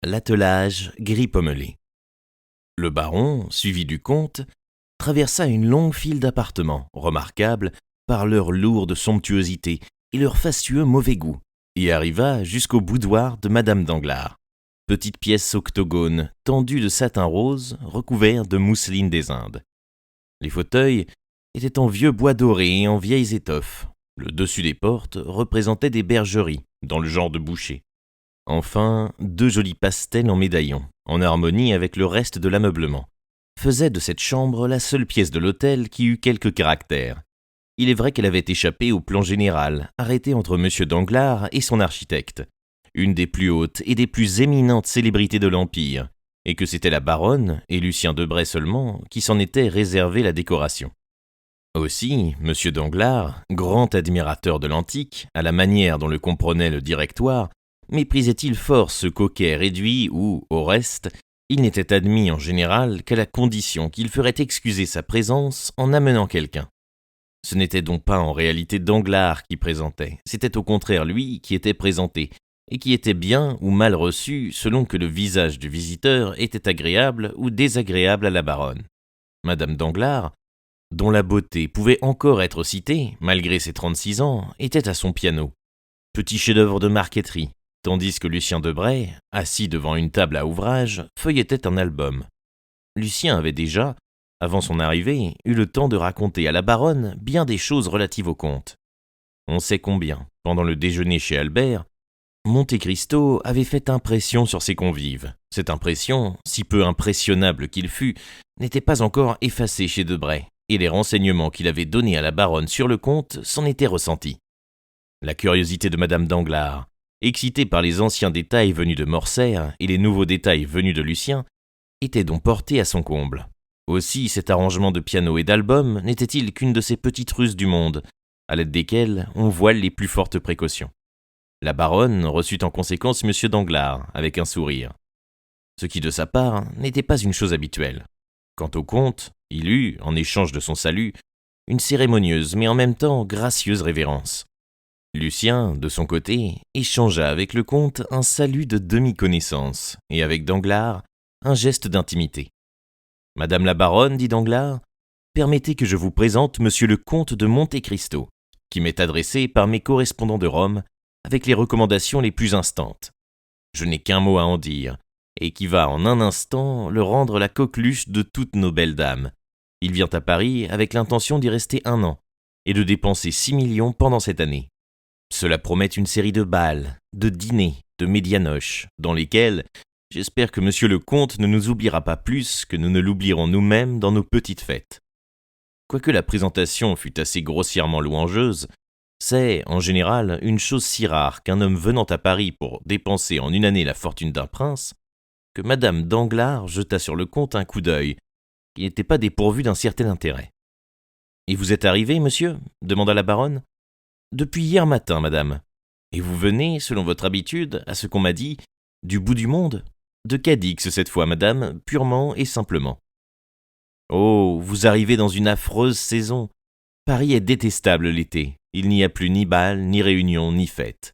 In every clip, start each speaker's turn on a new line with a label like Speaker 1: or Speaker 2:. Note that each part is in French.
Speaker 1: L'attelage gris-pommelé. Le baron, suivi du comte, traversa une longue file d'appartements, remarquables par leur lourde somptuosité et leur fastueux mauvais goût, et arriva jusqu'au boudoir de Madame Danglars. Petite pièce octogone, tendue de satin rose, recouvert de mousseline des Indes. Les fauteuils étaient en vieux bois doré et en vieilles étoffes. Le dessus des portes représentait des bergeries, dans le genre de boucher. Enfin, deux jolis pastels en médaillon, en harmonie avec le reste de l'ameublement, faisaient de cette chambre la seule pièce de l'hôtel qui eût quelque caractère. Il est vrai qu'elle avait échappé au plan général, arrêté entre M. Danglars et son architecte, une des plus hautes et des plus éminentes célébrités de l'Empire, et que c'était la baronne et Lucien Debray seulement qui s'en étaient réservé la décoration. Aussi, M. Danglars, grand admirateur de l'antique, à la manière dont le comprenait le directoire, méprisait-il fort ce coquet réduit où, au reste, il n'était admis en général qu'à la condition qu'il ferait excuser sa présence en amenant quelqu'un. Ce n'était donc pas en réalité Danglars qui présentait, c'était au contraire lui qui était présenté, et qui était bien ou mal reçu selon que le visage du visiteur était agréable ou désagréable à la baronne. Madame Danglars, dont la beauté pouvait encore être citée, malgré ses 36 ans, était à son piano. Petit chef-d'œuvre de marqueterie, tandis que Lucien Debray, assis devant une table à ouvrage, feuilletait un album. Lucien avait déjà, avant son arrivée, eu le temps de raconter à la baronne bien des choses relatives au comte. On sait combien, pendant le déjeuner chez Albert, Monte Cristo avait fait impression sur ses convives. Cette impression, si peu impressionnable qu'il fût, n'était pas encore effacée chez Debray, et les renseignements qu'il avait donnés à la baronne sur le comte s'en étaient ressentis. La curiosité de Madame Danglars, excitée par les anciens détails venus de Morcerf et les nouveaux détails venus de Lucien, était donc portée à son comble. Aussi, cet arrangement de piano et d'album n'était-il qu'une de ces petites ruses du monde, à l'aide desquelles on voile les plus fortes précautions. La baronne reçut en conséquence M. Danglars, avec un sourire. Ce qui, de sa part, n'était pas une chose habituelle. Quant au comte, il eut, en échange de son salut, une cérémonieuse mais en même temps gracieuse révérence. Lucien, de son côté, échangea avec le comte un salut de demi-connaissance, et avec Danglars, un geste d'intimité. « Madame la baronne, dit Danglars, permettez que je vous présente monsieur le comte de Monte Cristo, qui m'est adressé par mes correspondants de Rome, avec les recommandations les plus instantes. Je n'ai qu'un mot à en dire, et qui va en un instant le rendre la coqueluche de toutes nos belles dames. Il vient à Paris avec l'intention d'y rester 1 an, et de dépenser 6 millions pendant cette année. Cela promet une série de bals, de dîners, de médianoches, dans lesquels j'espère que monsieur le comte ne nous oubliera pas plus que nous ne l'oublierons nous-mêmes dans nos petites fêtes. Quoique la présentation fût assez grossièrement louangeuse, c'est, en général, une chose si rare qu'un homme venant à Paris pour dépenser en une année la fortune d'un prince, que Madame Danglars jeta sur le comte un coup d'œil, qui n'était pas dépourvu d'un certain intérêt. « Et vous êtes arrivé, monsieur » demanda la baronne. « Depuis hier matin, madame. Et vous venez, selon votre habitude, à ce qu'on m'a dit, du bout du monde ? De Cadix cette fois, madame, purement et simplement. » « Oh, vous arrivez dans une affreuse saison. Paris est détestable l'été. Il n'y a plus ni bal, ni réunion, ni fête.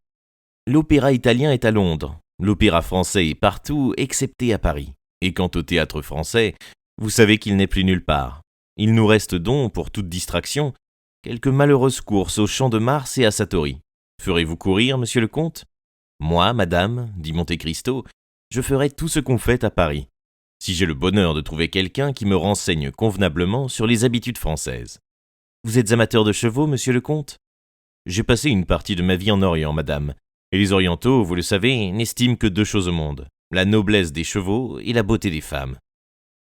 Speaker 1: L'opéra italien est à Londres. L'opéra français est partout, excepté à Paris. Et quant au théâtre français, vous savez qu'il n'est plus nulle part. Il nous reste donc, pour toute distraction, quelques malheureuses courses au Champ de Mars et à Satory. Ferez-vous courir, monsieur le comte ? Moi, madame, dit Monte Cristo, je ferai tout ce qu'on fait à Paris, si j'ai le bonheur de trouver quelqu'un qui me renseigne convenablement sur les habitudes françaises. Vous êtes amateur de chevaux, monsieur le comte ? J'ai passé une partie de ma vie en Orient, madame, et les Orientaux, vous le savez, n'estiment que 2 choses au monde, la noblesse des chevaux et la beauté des femmes.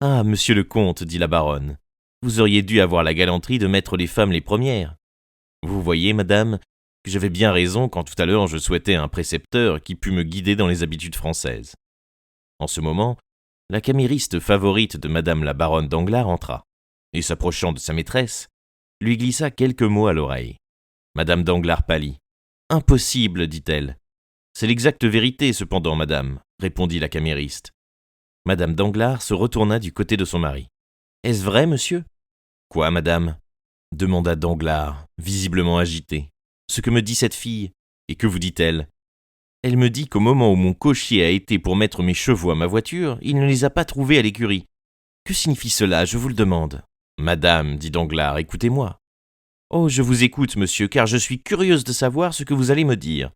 Speaker 1: Ah, monsieur le comte, dit la baronne, vous auriez dû avoir la galanterie de mettre les femmes les premières. Vous voyez, madame, que j'avais bien raison quand tout à l'heure je souhaitais un précepteur qui pût me guider dans les habitudes françaises. En ce moment, la camériste favorite de madame la baronne Danglars entra, et s'approchant de sa maîtresse, lui glissa quelques mots à l'oreille. Madame Danglars pâlit. « Impossible, dit-elle. »« C'est l'exacte vérité, cependant, madame, répondit la camériste. Madame Danglars se retourna du côté de son mari. « Est-ce vrai, monsieur ?»« Quoi, madame ?» demanda Danglars, visiblement agité. « Ce que me dit cette fille. Et que vous dit-elle » Elle me dit qu'au moment où mon cocher a été pour mettre mes chevaux à ma voiture, il ne les a pas trouvés à l'écurie. Que signifie cela, je vous le demande. Madame, dit Danglars, écoutez-moi. Oh, je vous écoute, monsieur, car je suis curieuse de savoir ce que vous allez me dire.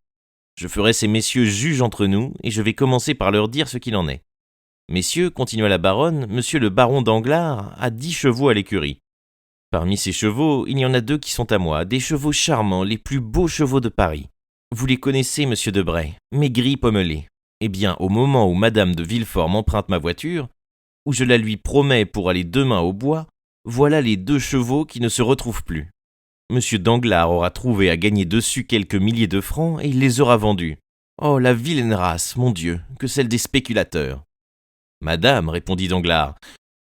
Speaker 1: Je ferai ces messieurs juges entre nous, et je vais commencer par leur dire ce qu'il en est. Messieurs, continua la baronne, monsieur le baron Danglars a 10 chevaux à l'écurie. Parmi ces chevaux, il y en a 2 qui sont à moi, des chevaux charmants, les plus beaux chevaux de Paris. Vous les connaissez, monsieur Debray, maigris pommelés. Eh bien, au moment où madame de Villefort m'emprunte ma voiture, où je la lui promets pour aller demain au bois, voilà les 2 chevaux qui ne se retrouvent plus. Monsieur Danglars aura trouvé à gagner dessus quelques milliers de francs et il les aura vendus. Oh, la vilaine race, mon Dieu, que celle des spéculateurs. Madame, répondit Danglars,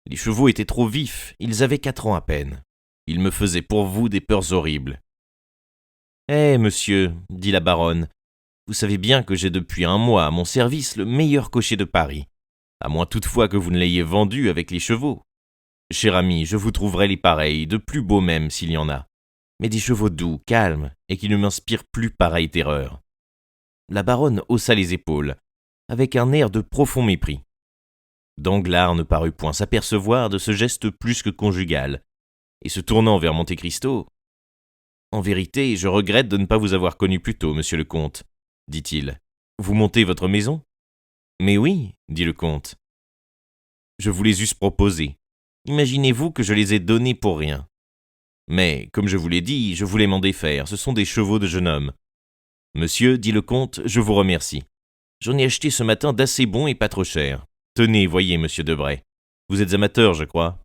Speaker 1: les chevaux étaient trop vifs, ils avaient 4 ans à peine. Ils me faisaient pour vous des peurs horribles. Eh, monsieur, dit la baronne, vous savez bien que j'ai depuis 1 mois à mon service le meilleur cocher de Paris, à moins toutefois que vous ne l'ayez vendu avec les chevaux. Cher ami, je vous trouverai les pareils, de plus beaux même s'il y en a, mais des chevaux doux, calmes, et qui ne m'inspirent plus pareille terreur. La baronne haussa les épaules, avec un air de profond mépris. Danglars ne parut point s'apercevoir de ce geste plus que conjugal, et se tournant vers Monte Cristo, « En vérité, je regrette de ne pas vous avoir connu plus tôt, monsieur le comte, » dit-il. « Vous montez votre maison ?»« Mais oui, » dit le comte. « Je vous les eusse proposés. Imaginez-vous que je les ai donnés pour rien. Mais, comme je vous l'ai dit, je voulais m'en défaire, ce sont des chevaux de jeune homme. Monsieur, dit le comte, je vous remercie. J'en ai acheté ce matin d'assez bons et pas trop chers. Tenez, voyez, monsieur Debray. Vous êtes amateur, je crois. »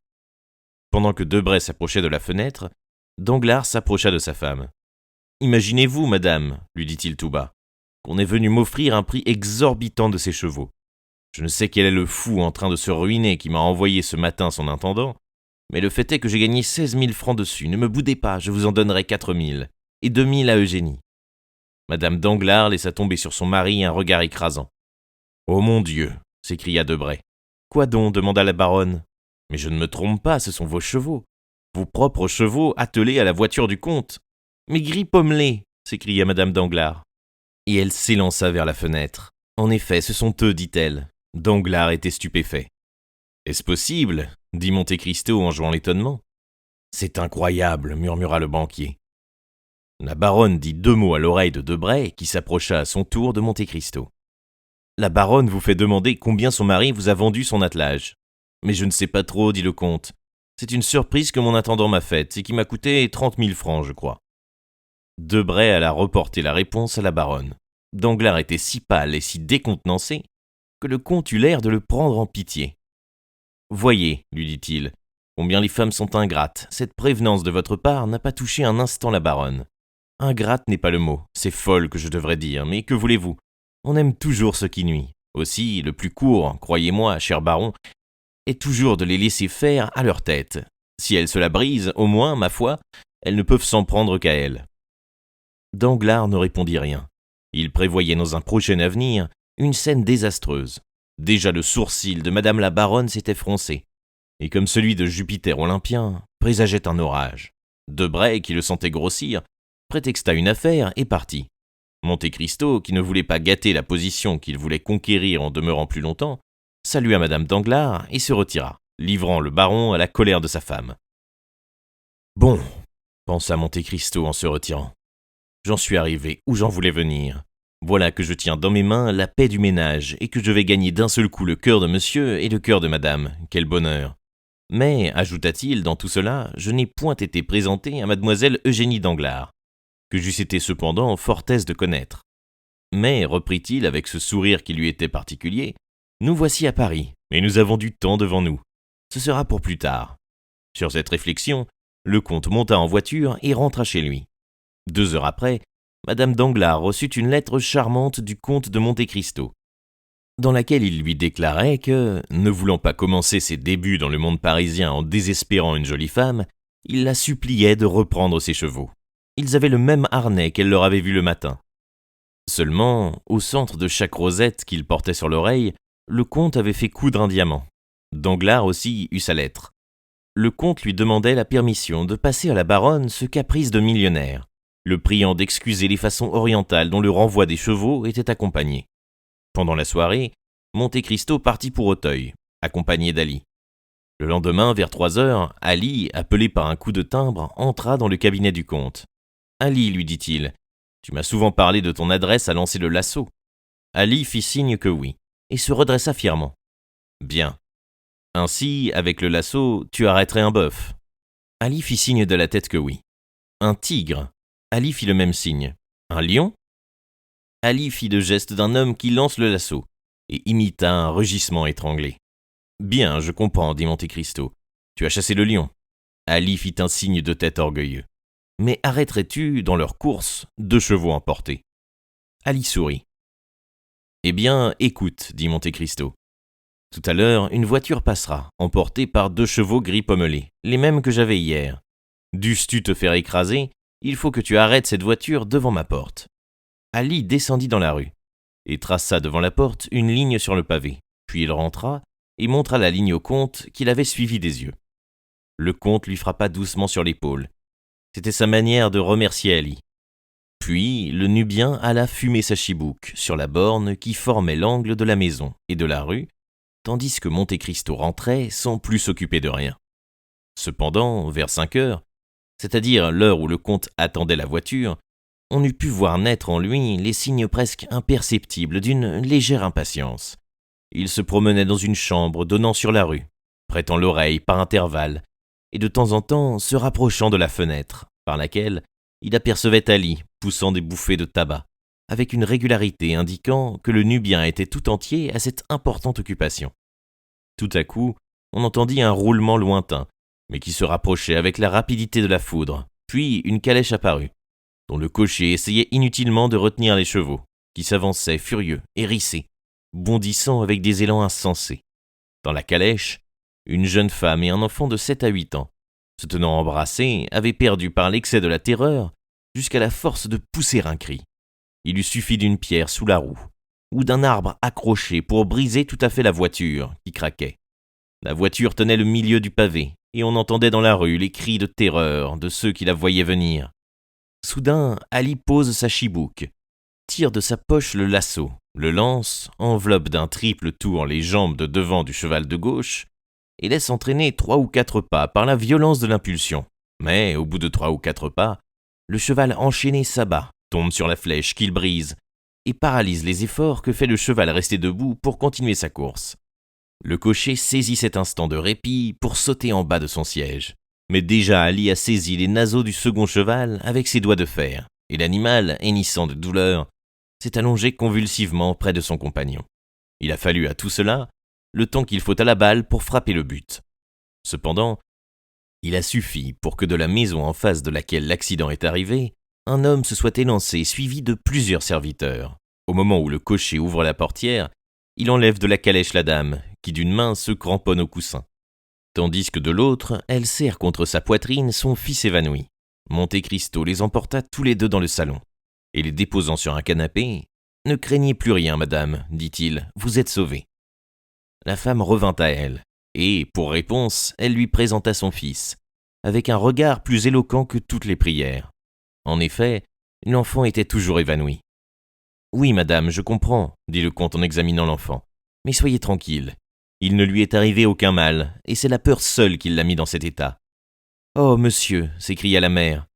Speaker 1: Pendant que Debray s'approchait de la fenêtre, Danglars s'approcha de sa femme. « Imaginez-vous, madame, lui dit-il tout bas, qu'on est venu m'offrir un prix exorbitant de ces chevaux. Je ne sais quel est le fou en train de se ruiner qui m'a envoyé ce matin son intendant, mais le fait est que j'ai gagné 16 000 francs dessus. Ne me boudez pas, je vous en donnerai 4 000, et 2 000 à Eugénie. » Madame Danglars laissa tomber sur son mari un regard écrasant. « Oh mon Dieu !» s'écria Debray. « Quoi donc ?» demanda la baronne. « Mais je ne me trompe pas, ce sont vos chevaux. Vos propres chevaux attelés à la voiture du comte. Mais gris pommelés !» s'écria madame Danglars. Et elle s'élança vers la fenêtre. « En effet, ce sont eux, dit-elle. » Danglars était stupéfait. « Est-ce possible ?» dit Monte Cristo en jouant l'étonnement. « C'est incroyable !» murmura le banquier. La baronne dit 2 mots à l'oreille de Debray, qui s'approcha à son tour de Monte Cristo. « La baronne vous fait demander combien son mari vous a vendu son attelage. »« Mais je ne sais pas trop, dit le comte. C'est une surprise que mon intendant m'a faite et qui m'a coûté 30 000 francs, je crois. » Debray alla reporter la réponse à la baronne. Danglars était si pâle et si décontenancé que le comte eut l'air de le prendre en pitié. « Voyez, lui dit-il, combien les femmes sont ingrates. Cette prévenance de votre part n'a pas touché un instant la baronne. Ingrate n'est pas le mot, c'est folle que je devrais dire, mais que voulez-vous? On aime toujours ce qui nuit. Aussi, le plus court, croyez-moi, cher baron, est toujours de les laisser faire à leur tête. Si elles se la brisent, au moins, ma foi, elles ne peuvent s'en prendre qu'à elles. » Danglars ne répondit rien. Il prévoyait dans un prochain avenir une scène désastreuse. Déjà le sourcil de madame la baronne s'était froncé, et comme celui de Jupiter Olympien, présageait un orage. Debray, qui le sentait grossir, prétexta une affaire et partit. Monte Cristo, qui ne voulait pas gâter la position qu'il voulait conquérir en demeurant plus longtemps, salua madame Danglars et se retira, livrant le baron à la colère de sa femme. « Bon, » pensa Monte Cristo en se retirant, « j'en suis arrivé où j'en voulais venir. Voilà que je tiens dans mes mains la paix du ménage et que je vais gagner d'un seul coup le cœur de monsieur et le cœur de madame. Quel bonheur! Mais, ajouta-t-il, dans tout cela, je n'ai point été présenté à mademoiselle Eugénie Danglars, que j'eusse été cependant fort aise de connaître. Mais, reprit-il avec ce sourire qui lui était particulier, nous voici à Paris, et nous avons du temps devant nous. Ce sera pour plus tard. » Sur cette réflexion, le comte monta en voiture et rentra chez lui. 2 heures après, madame Danglars reçut une lettre charmante du comte de Monte Cristo, dans laquelle il lui déclarait que, ne voulant pas commencer ses débuts dans le monde parisien en désespérant une jolie femme, il la suppliait de reprendre ses chevaux. Ils avaient le même harnais qu'elle leur avait vu le matin. Seulement, au centre de chaque rosette qu'il portait sur l'oreille, le comte avait fait coudre un diamant. Danglars aussi eut sa lettre. Le comte lui demandait la permission de passer à la baronne ce caprice de millionnaire, le priant d'excuser les façons orientales dont le renvoi des chevaux était accompagné. Pendant la soirée, Monte Cristo partit pour Auteuil, accompagné d'Ali. Le lendemain, vers 3 heures, Ali, appelé par un coup de timbre, entra dans le cabinet du comte. « Ali, lui dit-il, tu m'as souvent parlé de ton adresse à lancer le lasso. » Ali fit signe que oui, et se redressa fièrement. « Bien. Ainsi, avec le lasso, tu arrêterais un bœuf. » Ali fit signe de la tête que oui. « Un tigre. » Ali fit le même signe. « Un lion ?» Ali fit le geste d'un homme qui lance le lasso, et imita un rugissement étranglé. « Bien, je comprends, dit Monte Cristo. Tu as chassé le lion. » Ali fit un signe de tête orgueilleux. « Mais arrêterais-tu, dans leur course, 2 chevaux emportés ?» Ali sourit. « Eh bien, écoute, dit Monte Cristo. Tout à l'heure, une voiture passera, emportée par 2 chevaux gris pommelés, les mêmes que j'avais hier. Duses-tu te faire écraser, il faut que tu arrêtes cette voiture devant ma porte. » Ali descendit dans la rue et traça devant la porte une ligne sur le pavé. Puis il rentra et montra la ligne au comte qu'il avait suivi des yeux. Le comte lui frappa doucement sur l'épaule. C'était sa manière de remercier Ali. Puis le Nubien alla fumer sa chibouque sur la borne qui formait l'angle de la maison et de la rue, tandis que Monte Cristo rentrait sans plus s'occuper de rien. Cependant, vers 5 heures, c'est-à-dire l'heure où le comte attendait la voiture, on eût pu voir naître en lui les signes presque imperceptibles d'une légère impatience. Il se promenait dans une chambre donnant sur la rue, prêtant l'oreille par intervalles, et de temps en temps se rapprochant de la fenêtre, par laquelle il apercevait Ali poussant des bouffées de tabac, avec une régularité indiquant que le Nubien était tout entier à cette importante occupation. Tout à coup, on entendit un roulement lointain, mais qui se rapprochait avec la rapidité de la foudre, puis une calèche apparut, dont le cocher essayait inutilement de retenir les chevaux, qui s'avançaient furieux, hérissés, bondissant avec des élans insensés. Dans la calèche, une jeune femme et un enfant de 7 à 8 ans, se tenant embrassés, avaient perdu par l'excès de la terreur jusqu'à la force de pousser un cri. Il eût suffi d'une pierre sous la roue, ou d'un arbre accroché pour briser tout à fait la voiture, qui craquait. La voiture tenait le milieu du pavé, et on entendait dans la rue les cris de terreur de ceux qui la voyaient venir. Soudain, Ali pose sa chibouque, tire de sa poche le lasso, le lance, enveloppe d'un triple tour les jambes de devant du cheval de gauche, et laisse entraîner 3 ou 4 pas par la violence de l'impulsion. Mais, au bout de 3 ou 4 pas, le cheval enchaîné s'abat, tombe sur la flèche qu'il brise, et paralyse les efforts que fait le cheval resté debout pour continuer sa course. Le cocher saisit cet instant de répit pour sauter en bas de son siège. Mais déjà Ali a saisi les naseaux du second cheval avec ses doigts de fer, et l'animal, hennissant de douleur, s'est allongé convulsivement près de son compagnon. Il a fallu à tout cela le temps qu'il faut à la balle pour frapper le but. Cependant, il a suffi pour que de la maison en face de laquelle l'accident est arrivé, un homme se soit élancé suivi de plusieurs serviteurs. Au moment où le cocher ouvre la portière, il enlève de la calèche la dame, qui d'une main se cramponne au coussin, tandis que de l'autre, elle serre contre sa poitrine son fils évanoui. Monte Cristo les emporta tous les 2 dans le salon, et les déposant sur un canapé, « Ne craignez plus rien, madame, dit-il, vous êtes sauvée. » La femme revint à elle, et, pour réponse, elle lui présenta son fils, avec un regard plus éloquent que toutes les prières. En effet, l'enfant était toujours évanoui. « Oui, madame, je comprends, dit le comte en examinant l'enfant, mais soyez tranquille. Il ne lui est arrivé aucun mal, et c'est la peur seule qui l'a mis dans cet état. »« Oh, monsieur, s'écria la mère,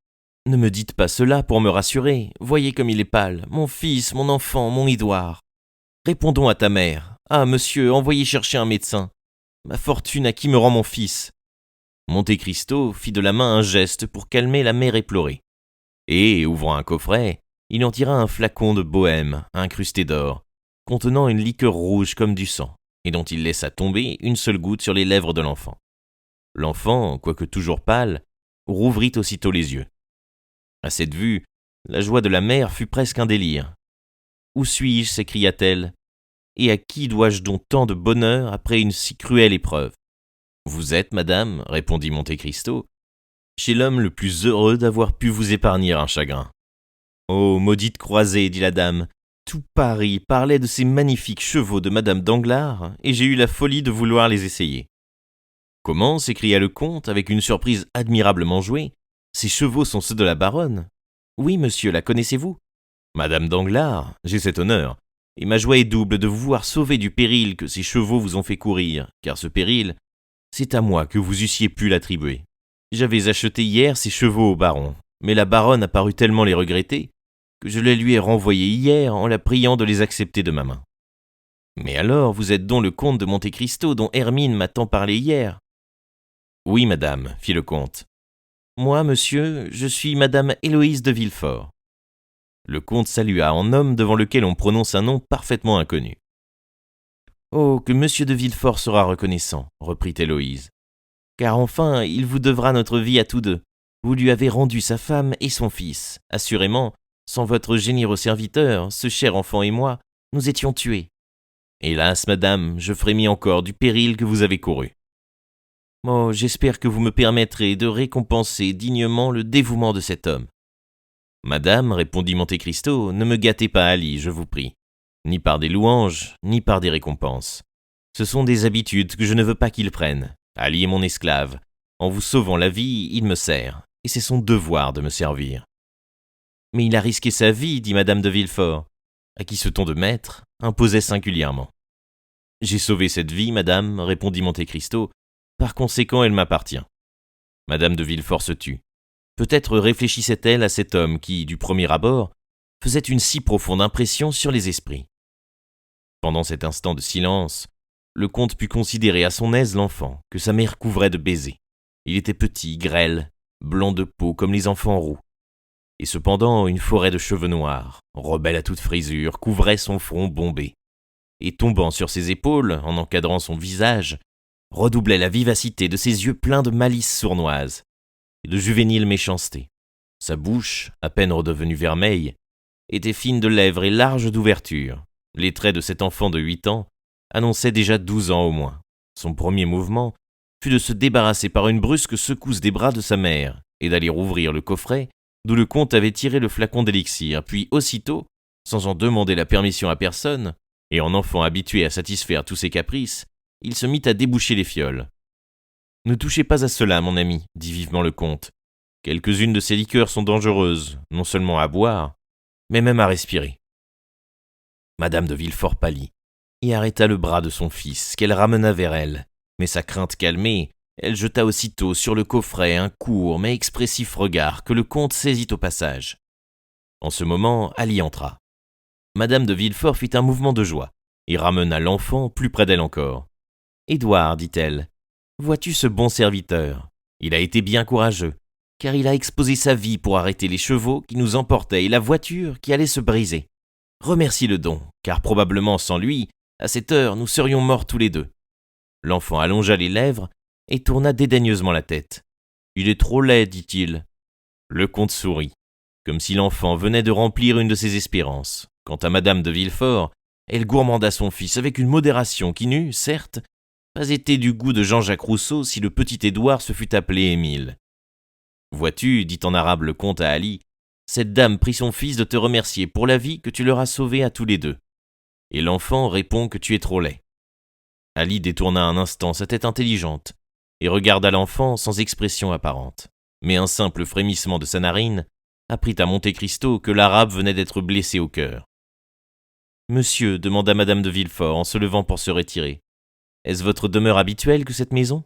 Speaker 1: ne me dites pas cela pour me rassurer. Voyez comme il est pâle, mon fils, mon enfant, mon Édouard. Répondons à ta mère. Ah, monsieur, envoyez chercher un médecin. Ma fortune, à qui me rend mon fils ?» Monte Cristo fit de la main un geste pour calmer la mère éplorée. Et, ouvrant un coffret, il en tira un flacon de bohème incrusté d'or, contenant une liqueur rouge comme du sang, et dont il laissa tomber une seule goutte sur les lèvres de l'enfant. L'enfant, quoique toujours pâle, rouvrit aussitôt les yeux. À cette vue, la joie de la mère fut presque un délire. « Où suis-je » s'écria-t-elle. « Et à qui dois-je donc tant de bonheur après une si cruelle épreuve ?»« Vous êtes, madame, répondit Monte Cristo, chez l'homme le plus heureux d'avoir pu vous épargner un chagrin. »« Oh, maudite croisée, dit la dame, tout Paris parlait de ces magnifiques chevaux de madame Danglars, et j'ai eu la folie de vouloir les essayer. »« Comment » s'écria le comte avec une surprise admirablement jouée. « Ces chevaux sont ceux de la baronne ?»« Oui, monsieur, la connaissez-vous ? Madame Danglars, j'ai cet honneur, et ma joie est double de vous voir sauver du péril que ces chevaux vous ont fait courir, car ce péril, c'est à moi que vous eussiez pu l'attribuer. J'avais acheté hier ces chevaux au baron, mais la baronne a paru tellement les regretter que je les lui ai renvoyés hier en la priant de les accepter de ma main. Mais alors, vous êtes donc le comte de Monte Cristo dont Hermine m'a tant parlé hier ? Oui, madame, fit le comte. Moi, monsieur, je suis madame Héloïse de Villefort. Le comte salua en homme devant lequel on prononce un nom parfaitement inconnu. Oh, que monsieur de Villefort sera reconnaissant, reprit Héloïse. Car enfin, il vous devra notre vie à tous deux. Vous lui avez rendu sa femme et son fils. Assurément, sans votre généreux serviteur, ce cher enfant et moi, nous étions tués. Hélas, madame, je frémis encore du péril que vous avez couru. Oh, j'espère que vous me permettrez de récompenser dignement le dévouement de cet homme. Madame, répondit Monte Cristo, ne me gâtez pas Ali, je vous prie, ni par des louanges, ni par des récompenses. Ce sont des habitudes que je ne veux pas qu'il prenne. Ali est mon esclave. En vous sauvant la vie, il me sert, et c'est son devoir de me servir. Mais il a risqué sa vie, dit madame de Villefort, à qui ce ton de maître imposait singulièrement. J'ai sauvé cette vie, madame, répondit Monte Cristo, par conséquent elle m'appartient. Madame de Villefort se tut. Peut-être réfléchissait-elle à cet homme qui, du premier abord, faisait une si profonde impression sur les esprits. Pendant cet instant de silence, le comte put considérer à son aise l'enfant que sa mère couvrait de baisers. Il était petit, grêle, blond de peau comme les enfants roux. Et cependant, une forêt de cheveux noirs, rebelle à toute frisure, couvrait son front bombé. Et tombant sur ses épaules, en encadrant son visage, redoublait la vivacité de ses yeux pleins de malice sournoise et de juvénile méchanceté. Sa bouche, à peine redevenue vermeille, était fine de lèvres et large d'ouverture. Les traits de cet enfant de 8 ans annonçaient déjà 12 ans au moins. Son premier mouvement fut de se débarrasser par une brusque secousse des bras de sa mère et d'aller ouvrir le coffret d'où le comte avait tiré le flacon d'élixir, puis aussitôt, sans en demander la permission à personne, et en enfant habitué à satisfaire tous ses caprices, il se mit à déboucher les fioles. « Ne touchez pas à cela, mon ami, » dit vivement le comte. « Quelques-unes de ces liqueurs sont dangereuses, non seulement à boire, mais même à respirer. » Madame de Villefort pâlit et arrêta le bras de son fils, qu'elle ramena vers elle, mais sa crainte calmée, elle jeta aussitôt sur le coffret un court mais expressif regard que le comte saisit au passage. En ce moment, Ali entra. Madame de Villefort fit un mouvement de joie et ramena l'enfant plus près d'elle encore. « Édouard, dit-elle, vois-tu ce bon serviteur ? Il a été bien courageux, car il a exposé sa vie pour arrêter les chevaux qui nous emportaient et la voiture qui allait se briser. Remercie-le donc, car probablement sans lui, à cette heure, nous serions morts tous les deux. » L'enfant allongea les lèvres et tourna dédaigneusement la tête. « Il est trop laid, dit-il. » Le comte sourit, comme si l'enfant venait de remplir une de ses espérances. Quant à madame de Villefort, elle gourmanda son fils avec une modération qui n'eût, certes, pas été du goût de Jean-Jacques Rousseau si le petit Édouard se fût appelé Émile. « Vois-tu, dit en arabe le comte à Ali, cette dame prie son fils de te remercier pour la vie que tu leur as sauvée à tous les deux. Et l'enfant répond que tu es trop laid. » Ali détourna un instant sa tête intelligente et regarda l'enfant sans expression apparente. Mais un simple frémissement de sa narine apprit à Monte Cristo que l'arabe venait d'être blessé au cœur. « Monsieur, demanda madame de Villefort en se levant pour se retirer, est-ce votre demeure habituelle que cette maison ? »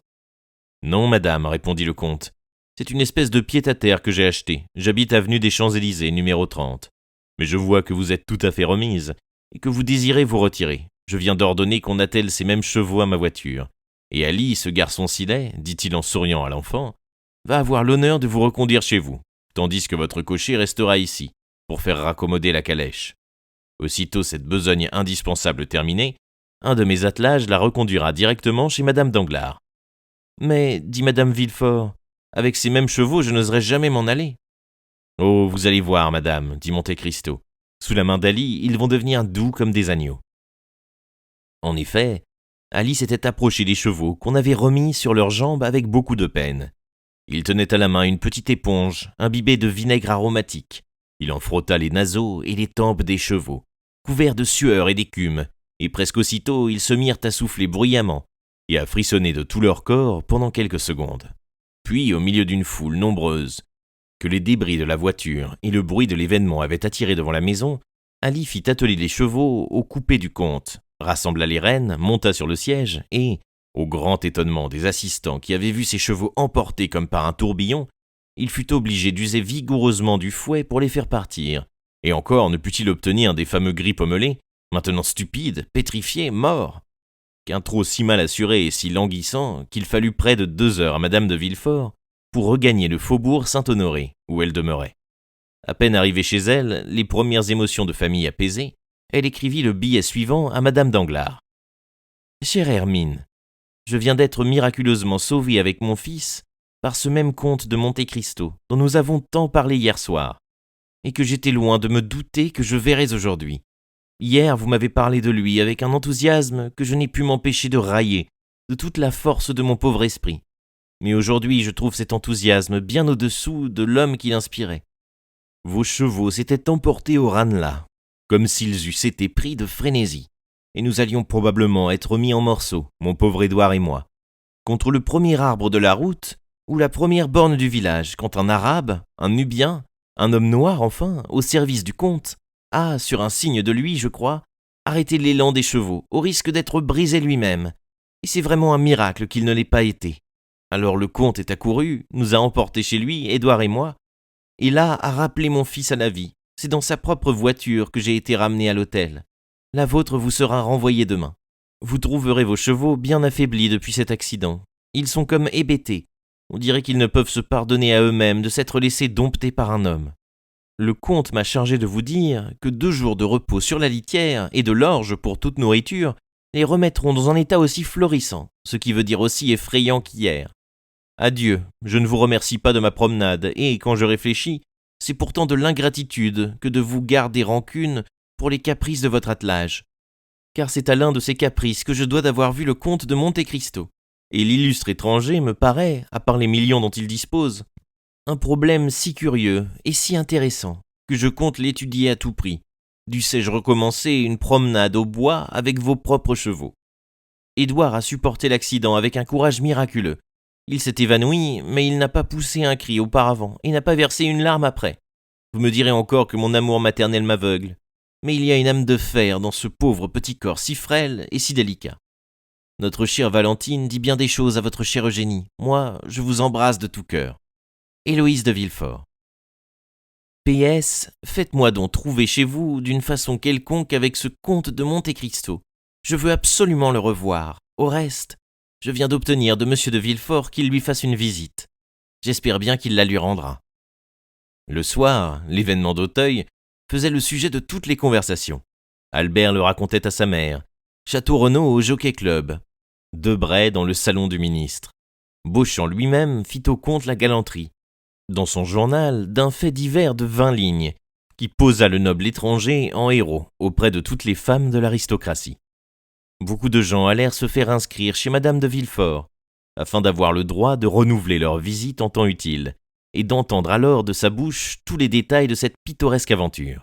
Speaker 1: Non, madame, répondit le comte. C'est une espèce de pied-à-terre que j'ai acheté. J'habite avenue des Champs-Élysées, numéro 30. Mais je vois que vous êtes tout à fait remise et que vous désirez vous retirer. Je viens d'ordonner qu'on attelle ces mêmes chevaux à ma voiture. Et Ali, ce garçon si laid, dit-il en souriant à l'enfant, va avoir l'honneur de vous reconduire chez vous, tandis que votre cocher restera ici, pour faire raccommoder la calèche. Aussitôt cette besogne indispensable terminée, un de mes attelages la reconduira directement chez madame Danglars. « Mais, dit madame Villefort, avec ces mêmes chevaux, je n'oserais jamais m'en aller. »« Oh, vous allez voir, madame, dit Monte Cristo. Sous la main d'Ali, ils vont devenir doux comme des agneaux. » En effet, Ali s'était approché des chevaux qu'on avait remis sur leurs jambes avec beaucoup de peine. Il tenait à la main une petite éponge imbibée de vinaigre aromatique. Il en frotta les naseaux et les tempes des chevaux, couverts de sueur et d'écume, et presque aussitôt ils se mirent à souffler bruyamment et à frissonner de tout leur corps pendant quelques secondes. Puis, au milieu d'une foule nombreuse, que les débris de la voiture et le bruit de l'événement avaient attiré devant la maison, Ali fit atteler les chevaux au coupé du comte, rassembla les rênes, monta sur le siège et, au grand étonnement des assistants qui avaient vu ses chevaux emportés comme par un tourbillon, il fut obligé d'user vigoureusement du fouet pour les faire partir, et encore ne put-il obtenir des fameux gris pommelés, maintenant stupides, pétrifiés, morts, qu'un trot si mal assuré et si languissant qu'il fallut près de 2 heures à madame de Villefort pour regagner le faubourg Saint-Honoré, où elle demeurait. À peine arrivée chez elle, les premières émotions de famille apaisées, elle écrivit le billet suivant à madame Danglars. « Chère Hermine, je viens d'être miraculeusement sauvée avec mon fils par ce même comte de Monte Cristo dont nous avons tant parlé hier soir, et que j'étais loin de me douter que je verrais aujourd'hui. Hier, vous m'avez parlé de lui avec un enthousiasme que je n'ai pu m'empêcher de railler de toute la force de mon pauvre esprit. Mais aujourd'hui, je trouve cet enthousiasme bien au-dessous de l'homme qui l'inspirait. Vos chevaux s'étaient emportés au Ranelagh, comme s'ils eussent été pris de frénésie, et nous allions probablement être mis en morceaux, mon pauvre Édouard et moi, contre le premier arbre de la route ou la première borne du village, quand un Arabe, un Nubien, un homme noir enfin, au service du comte, a, sur un signe de lui, je crois, arrêté l'élan des chevaux, au risque d'être brisé lui-même, et c'est vraiment un miracle qu'il ne l'ait pas été. Alors le comte est accouru, nous a emportés chez lui, Édouard et moi, et là a rappelé mon fils à la vie. C'est dans sa propre voiture que j'ai été ramené à l'hôtel. La vôtre vous sera renvoyée demain. Vous trouverez vos chevaux bien affaiblis depuis cet accident. Ils sont comme hébétés. On dirait qu'ils ne peuvent se pardonner à eux-mêmes de s'être laissés dompter par un homme. Le comte m'a chargé de vous dire que 2 jours de repos sur la litière et de l'orge pour toute nourriture les remettront dans un état aussi florissant, ce qui veut dire aussi effrayant qu'hier. Adieu, je ne vous remercie pas de ma promenade, et quand je réfléchis, c'est pourtant de l'ingratitude que de vous garder rancune pour les caprices de votre attelage. Car c'est à l'un de ces caprices que je dois d'avoir vu le comte de Monte Cristo. Et l'illustre étranger me paraît, à part les millions dont il dispose, un problème si curieux et si intéressant que je compte l'étudier à tout prix. Dussé-je recommencer une promenade au bois avec vos propres chevaux. Édouard a supporté l'accident avec un courage miraculeux. Il s'est évanoui, mais il n'a pas poussé un cri auparavant et n'a pas versé une larme après. Vous me direz encore que mon amour maternel m'aveugle, mais il y a une âme de fer dans ce pauvre petit corps si frêle et si délicat. Notre chère Valentine dit bien des choses à votre chère Eugénie. Moi, je vous embrasse de tout cœur. Héloïse de Villefort. PS, faites-moi donc trouver chez vous d'une façon quelconque avec ce comte de Monte Cristo. Je veux absolument le revoir. Au reste, je viens d'obtenir de monsieur de Villefort qu'il lui fasse une visite. J'espère bien qu'il la lui rendra. Le soir, l'événement d'Auteuil faisait le sujet de toutes les conversations. Albert le racontait à sa mère, Château Renaud au Jockey-Club, Debray dans le salon du ministre. Beauchamp lui-même fit au comte la galanterie, dans son journal, d'un fait divers de 20 lignes, qui posa le noble étranger en héros auprès de toutes les femmes de l'aristocratie. Beaucoup de gens allèrent se faire inscrire chez madame de Villefort, afin d'avoir le droit de renouveler leur visite en temps utile, et d'entendre alors de sa bouche tous les détails de cette pittoresque aventure.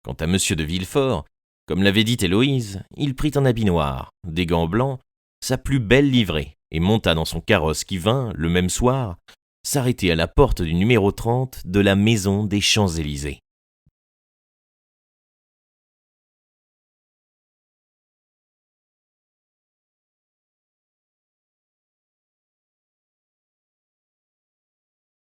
Speaker 1: Quant à monsieur de Villefort, comme l'avait dit Héloïse, il prit un habit noir, des gants blancs, sa plus belle livrée, et monta dans son carrosse qui vint, le même soir, s'arrêter à la porte du numéro 30 de la maison des Champs-Élysées.